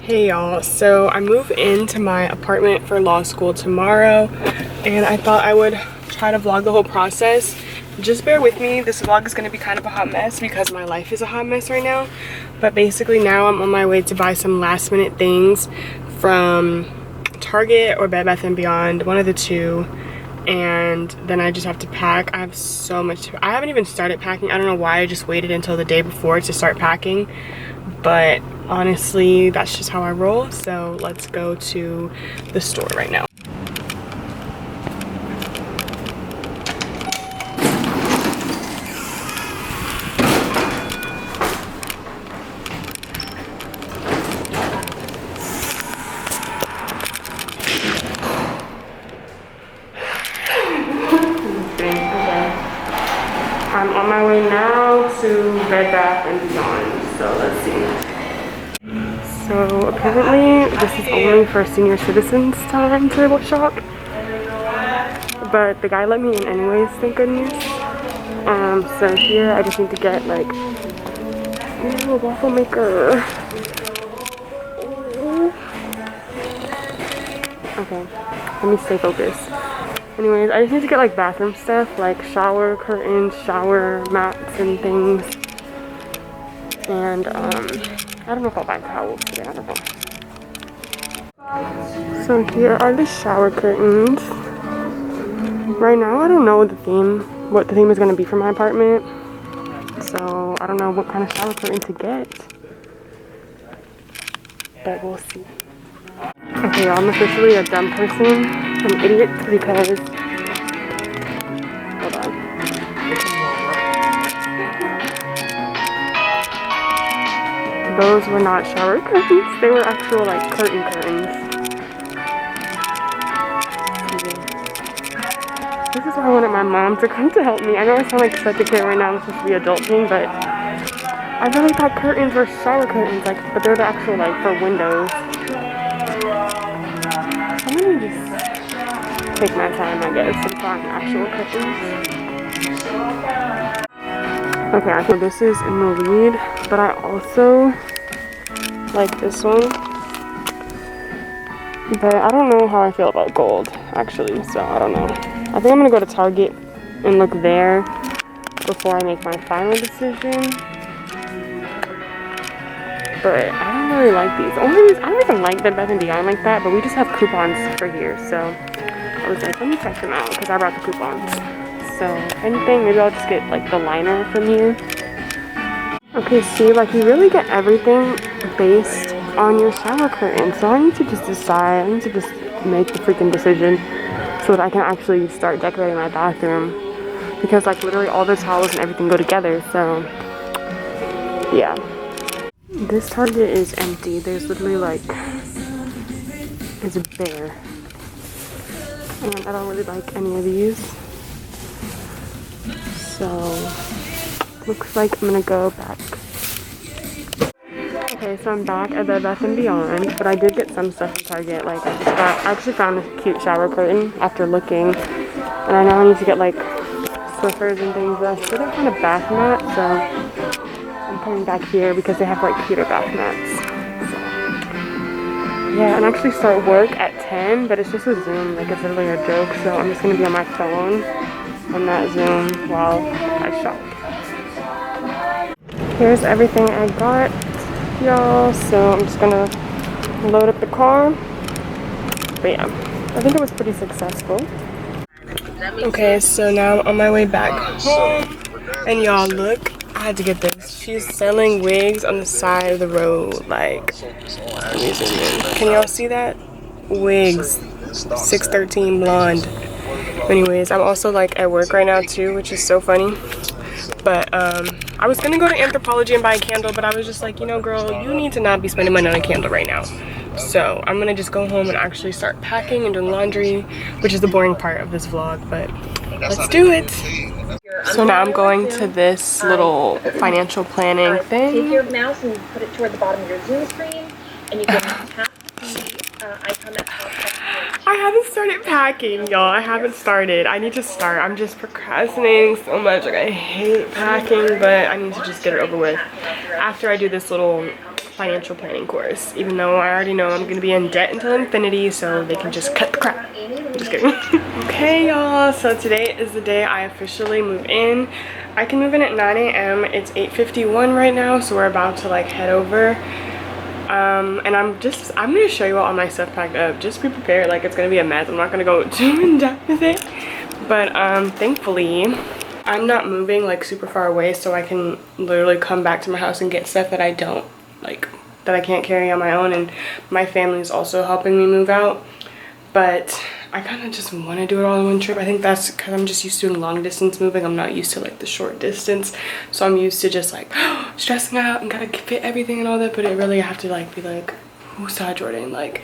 Hey y'all, so I move into my apartment for law school tomorrow and I thought I would try to vlog the whole process. Just bear with me, this vlog is going to be kind of a hot mess because my life is a hot mess right now. But basically now I'm on my way to buy some last minute things from Target or Bed Bath & Beyond, one of the two. And then I just have to pack. I have so much I haven't even started packing. I don't know why I just waited until the day before to start packing, but honestly that's just how I roll. So let's go to the store right now. I'm on my way now to Bed Bath & Beyond, so let's see. So apparently this is only for senior citizens time to shop, but the guy let me in anyways, thank goodness. So here I just need to get like a waffle maker. Okay, let me stay focused. Anyways, I just need to get like bathroom stuff, like shower curtains, shower mats and things. And I don't know if I'll buy towels today, I don't know. So here are the shower curtains. Right now I don't know what the theme is going to be for my apartment. So I don't know what kind of shower curtain to get. But we'll see. Okay, I'm officially a dumb person, an idiot, because, hold on. Those were not shower curtains, they were actual like curtains. This is why I wanted my mom to come to help me. I know I sound like such a kid right now, I'm supposed to be adulting, but I really thought curtains were shower curtains, like, but they're the actual like for windows. I'm gonna just take my time, I guess, and find actual curtains. Okay, so this is in the lead, but I also like this one. But I don't know how I feel about gold, actually, so I don't know. I think I'm gonna go to Target and look there before I make my final decision. But I don't really like these. Only reason, I don't even like Bed Bath & Beyond like that, but we just have coupons for here, so I was like, let me check them out because I brought the coupons. So if anything, maybe I'll just get like the liner from here. Okay, see, like you really get everything based on your shower curtain. So I need to just decide. I need to just make the freaking decision so that I can actually start decorating my bathroom, because like literally all the towels and everything go together. So yeah. This Target is empty. There's literally like, it's bare. And I don't really like any of these. So, looks like I'm gonna go back. Okay, so I'm back at Bed Bath & Beyond, but I did get some stuff from Target. Like I actually found this cute shower curtain after looking. And I know I need to get like Swiffers and things, but I still didn't find a bath mat, so I'm coming back here because they have like cuter bath mats. So, yeah, and I actually start work at 10, but it's just a Zoom, like it's literally a joke. So I'm just gonna be on my phone on that Zoom while I shop. Here's everything I got, y'all. So I'm just gonna load up the car. But yeah, I think it was pretty successful. Okay, so now I'm on my way back home, and y'all look. I had to get this. She's selling wigs on the side of the road. Like, let me zoom in. Can y'all see that? Wigs, 613 blonde. Anyways, I'm also like at work right now too, which is so funny. But I was gonna go to Anthropologie and buy a candle, but I was just like, you know, girl, you need to not be spending money on a candle right now. So I'm gonna just go home and actually start packing and doing laundry, which is the boring part of this vlog, but let's do it. So now I'm going to this little financial planning thing. Take your mouse and put it toward the bottom of your Zoom screen, and you can tap the icon that pops up. I I haven't started packing, y'all. I haven't started. I need to start. I'm just procrastinating so much. Like, I hate packing, but I need to just get it over with after I do this little financial planning course, even though I already know I'm gonna be in debt until infinity, so they can just cut the crap. I'm just kidding. Okay, y'all, so today is the day I officially move in. I can move in at 9 a.m. It's 8:51 right now, so we're about to like head over. And I'm gonna show you all my stuff packed up. Just be prepared, like it's gonna be a mess. I'm not gonna go too in depth with it, but thankfully I'm not moving like super far away, so I can literally come back to my house and get stuff that I don't like, that I can't carry on my own. And my family is also helping me move out, but I kind of just want to do it all in one trip. I think that's because I'm just used to doing long distance moving. I'm not used to like the short distance, so I'm used to just like stressing out and gotta fit everything and all that. But it really, I have to like be like, woosah, Jordan, like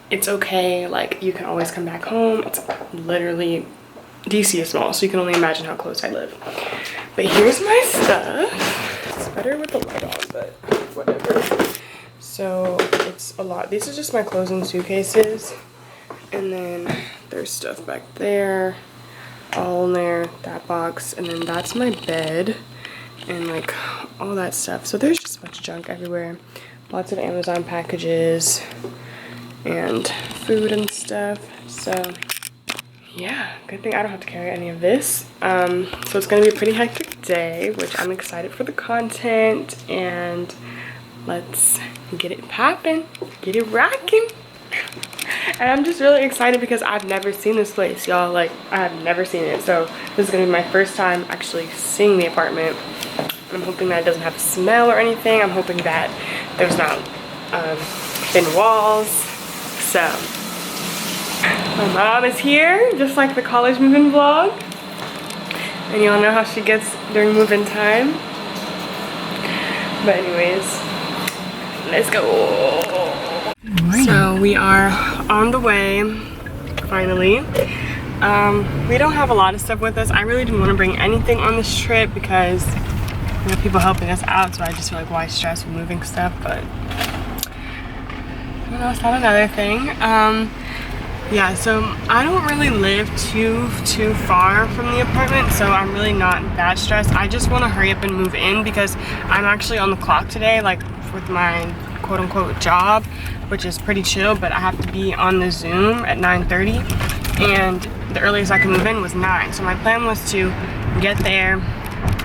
it's okay, like you can always come back home. It's literally, DC is small, so you can only imagine how close I live. But here's my stuff. It's better with the light on, but whatever. So it's a lot. These are just my clothes and suitcases, and then there's stuff back there, all in there, that box, and then that's my bed and like all that stuff. So there's just a bunch of junk everywhere. Lots of Amazon packages and food and stuff. So yeah, good thing I don't have to carry any of this. So it's gonna be a pretty hectic day, which I'm excited for the content, and let's get it popping, get it rocking. And I'm just really excited because I've never seen this place, y'all. Like, I have never seen it, so this is gonna be my first time actually seeing the apartment. I'm hoping that it doesn't have a smell or anything. I'm hoping that there's not thin walls. So my mom is here, just like the college move-in vlog, and y'all know how she gets during move-in time. But anyways, let's go. So we are on the way, finally. We don't have a lot of stuff with us. I really didn't want to bring anything on this trip because we have people helping us out, so I just feel like, why stress with moving stuff? But I don't know, it's not another thing. Yeah, so I don't really live too far from the apartment, so I'm really not that stressed. I just want to hurry up and move in because I'm actually on the clock today, like with my quote-unquote job, which is pretty chill, but I have to be on the Zoom at 9:30, and the earliest I can move in was 9. So my plan was to get there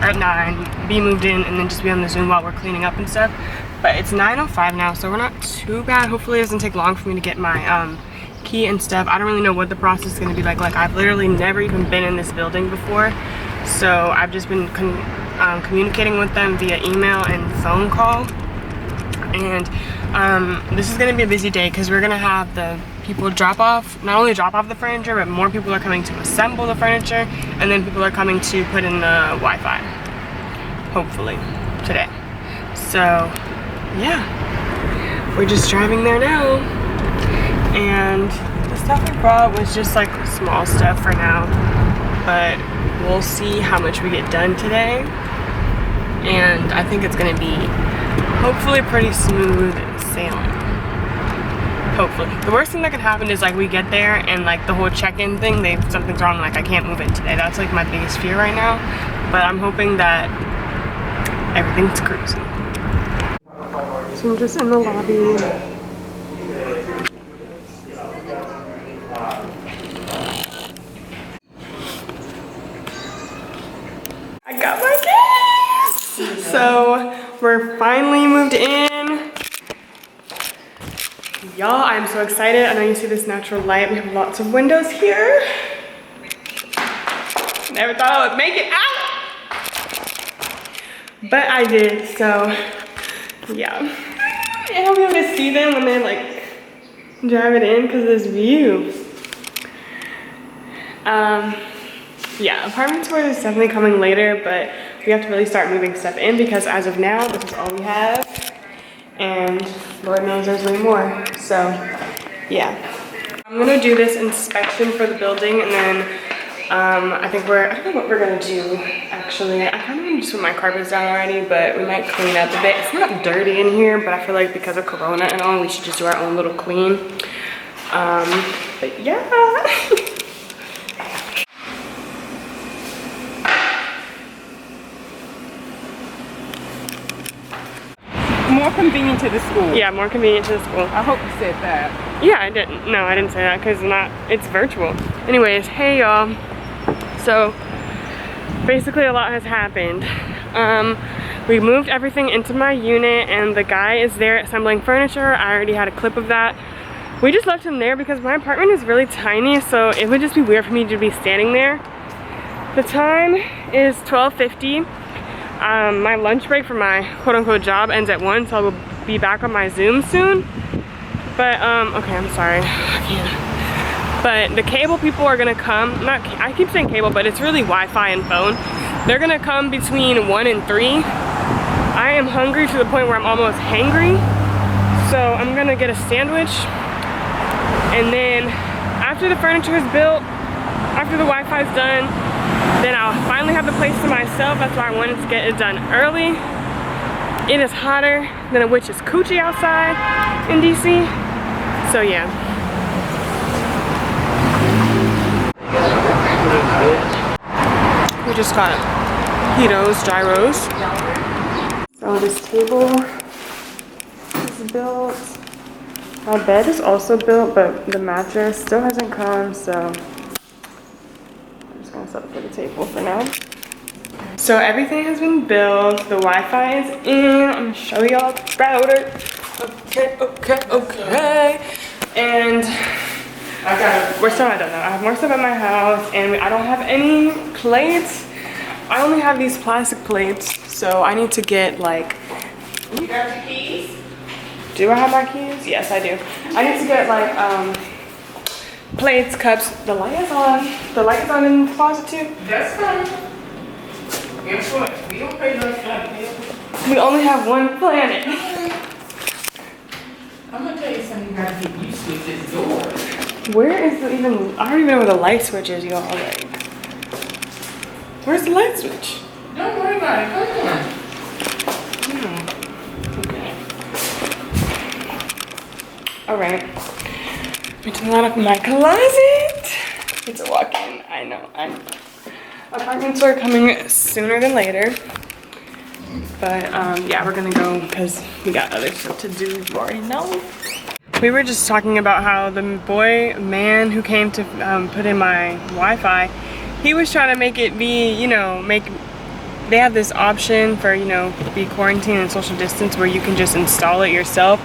at 9, be moved in, and then just be on the Zoom while we're cleaning up and stuff. But it's 9:05 now, so we're not too bad. Hopefully it doesn't take long for me to get my key and stuff. I don't really know what the process is going to be like. Like, I've literally never even been in this building before, so I've just been communicating with them via email and phone call. And this is going to be a busy day because we're going to have the people not only drop off the furniture, but more people are coming to assemble the furniture, and then people are coming to put in the Wi-Fi, hopefully today. So yeah, we're just driving there now, and the stuff we brought was just like small stuff for now, but we'll see how much we get done today, and I think it's going to be hopefully pretty smooth sailing. Hopefully. The worst thing that could happen is like we get there and like the whole check-in thing, something's wrong, like I can't move in today. That's like my biggest fear right now, but I'm hoping that everything's cruising. So I'm just in the lobby. I got my keys! So we're finally moved in. Y'all, I'm so excited. I know you see this natural light. We have lots of windows here. Never thought I would make it out, but I did, so yeah. And I'll be able to see them when they like drive it in because of this view. Yeah, apartment tour is definitely coming later, but we have to really start moving stuff in because as of now, this is all we have. And Lord knows there's way more. So yeah, I'm gonna do this inspection for the building, and then I don't know what we're gonna do actually. I kind of want to just put my carpets down already, but we might clean up a bit. It's not dirty in here, but I feel like because of Corona and all, we should just do our own little clean. But yeah. More convenient to the school. Yeah, more convenient to the school. I hope you said that. Yeah, I didn't. No, I didn't say that because it's virtual. Anyways, hey y'all. So basically a lot has happened. We moved everything into my unit and the guy is there assembling furniture. I already had a clip of that. We just left him there because my apartment is really tiny, so it would just be weird for me to be standing there. The time is 12:50. My lunch break for my quote-unquote job ends at 1, so I will be back on my Zoom soon. But okay, I'm sorry. But the cable people are gonna come. I keep saying cable, but it's really Wi-Fi and phone. They're gonna come between 1 and 3. I am hungry to the point where I'm almost hangry, so I'm gonna get a sandwich. And then after the furniture is built, after the Wi-Fi is done, then I'll finally have the place to myself. That's why I wanted to get it done early. It is hotter than a witch's coochie outside in DC. So yeah. We just got Hitos, gyros. So this table is built. My bed is also built, but the mattress still hasn't come, so I'm just gonna set up for the table for now. So everything has been built. The Wi-Fi is in. I'm gonna show y'all the router. Okay. And we're still not done though. I have more stuff at my house, and I don't have any plates. I only have these plastic plates, so I need to get like. You got your keys? Do I have my keys? Yes, I do. I need to get like plates, cups. The light is on. The light is on in the closet too. That's fine. Guess what? We don't pay no attention. We only have one planet. I'm gonna tell you something you gotta get used to. This door. Where is the even? I don't even know where the light switch is, y'all. Like, where's the light switch? Don't worry about it. Come on. Okay. All right. Let me turn that up in my closet. It's a walk-in. I know. Apartments are coming sooner than later. But yeah, we're gonna go because we got other stuff to do. You already know. We were just talking about how the man who came to put in my Wi-Fi, he was trying to make it be, you know, they have this option for, you know, be quarantined and social distance where you can just install it yourself.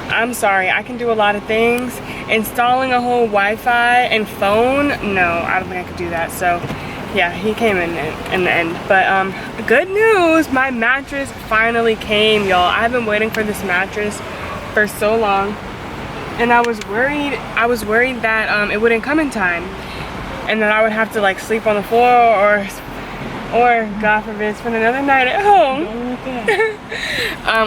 I'm sorry, I can do a lot of things. Installing a whole Wi-Fi and phone, no, I don't think I could do that. So yeah, he came in the end. But good news, my mattress finally came, y'all. I've been waiting for this mattress for so long. And I was worried that it wouldn't come in time. And that I would have to like sleep on the floor or God forbid spend another night at home.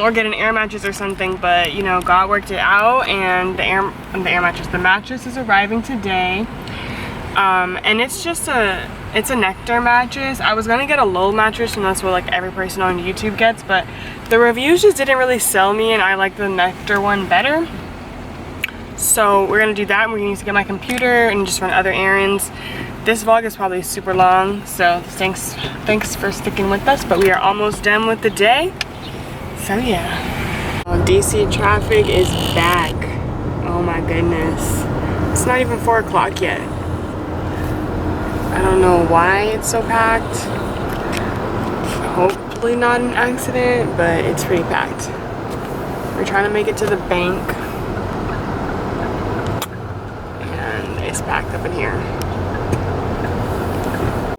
Or get an air mattress or something, but you know, God worked it out and the mattress is arriving today. And it's just it's a Nectar mattress. I was gonna get a Lowell mattress, and that's what like every person on YouTube gets, but the reviews just didn't really sell me, and I like the Nectar one better. So we're gonna do that, and we're gonna need to get my computer and just run other errands. This vlog is probably super long, so thanks for sticking with us, but we are almost done with the day. So yeah. DC traffic is back. Oh my goodness. It's not even 4 o'clock yet. I don't know why it's so packed. Hopefully not an accident, but it's pretty packed. We're trying to make it to the bank. And it's packed up in here.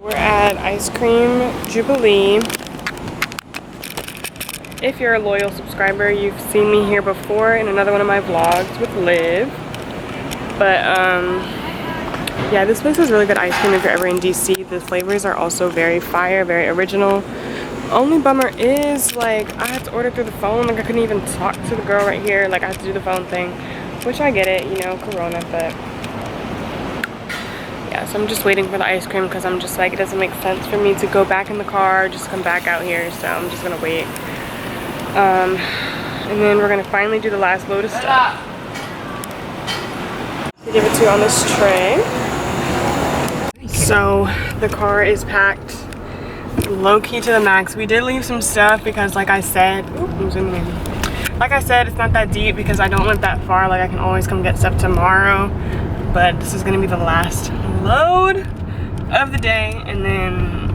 We're at Ice Cream Jubilee. If you're a loyal subscriber, you've seen me here before in another one of my vlogs with Liv. But yeah, this place has really good ice cream if you're ever in DC. The flavors are also very fire, very original. Only bummer is like I had to order through the phone. Like I couldn't even talk to the girl right here. Like I had to do the phone thing, which I get it, you know, Corona, but yeah, so I'm just waiting for the ice cream because I'm just like, it doesn't make sense for me to go back in the car, just come back out here, so I'm just gonna wait. And then we're gonna finally do the last load of stuff. Give it to you on this tray. So the car is packed low-key to the max. We did leave some stuff because like I said, like I said, it's not that deep because I don't live that far. Like I can always come get stuff tomorrow. But this is gonna be the last load of the day. And then,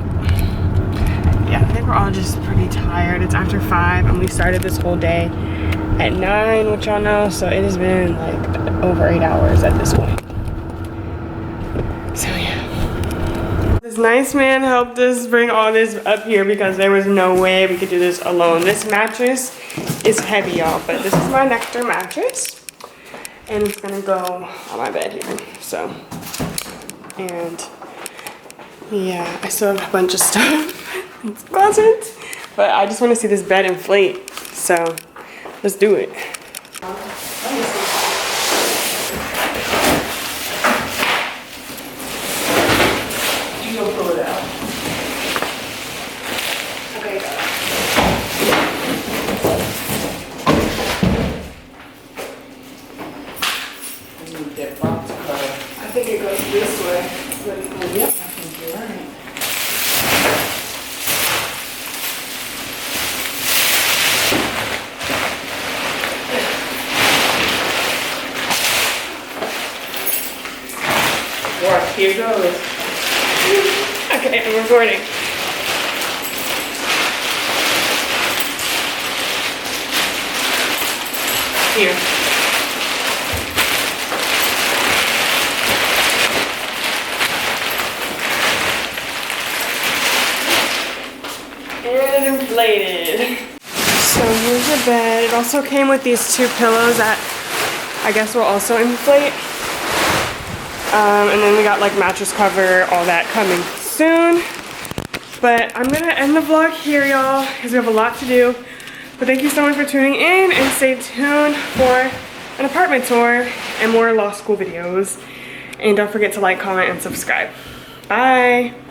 yeah, I think we're all just pretty tired. It's after 5 and we started this whole day at 9, which y'all know. So it has been like over 8 hours at this point. So yeah. This nice man helped us bring all this up here because there was no way we could do this alone. This mattress is heavy, y'all, but this is my Nectar mattress. And it's gonna go on my bed here, so. And yeah, I still have a bunch of stuff in this closet, but I just wanna see this bed inflate, so let's do it. You go pull it out. Okay, That box cover. I think it goes this way. Yep, I think you're right. Watch, here goes. Okay, I'm recording. Here. And inflated. So here's the bed. It also came with these 2 pillows that I guess will also inflate. And then we got like mattress cover, all that coming soon. But I'm gonna end the vlog here, y'all, because we have a lot to do. But thank you so much for tuning in and stay tuned for an apartment tour and more law school videos. And don't forget to like, comment, and subscribe. Bye.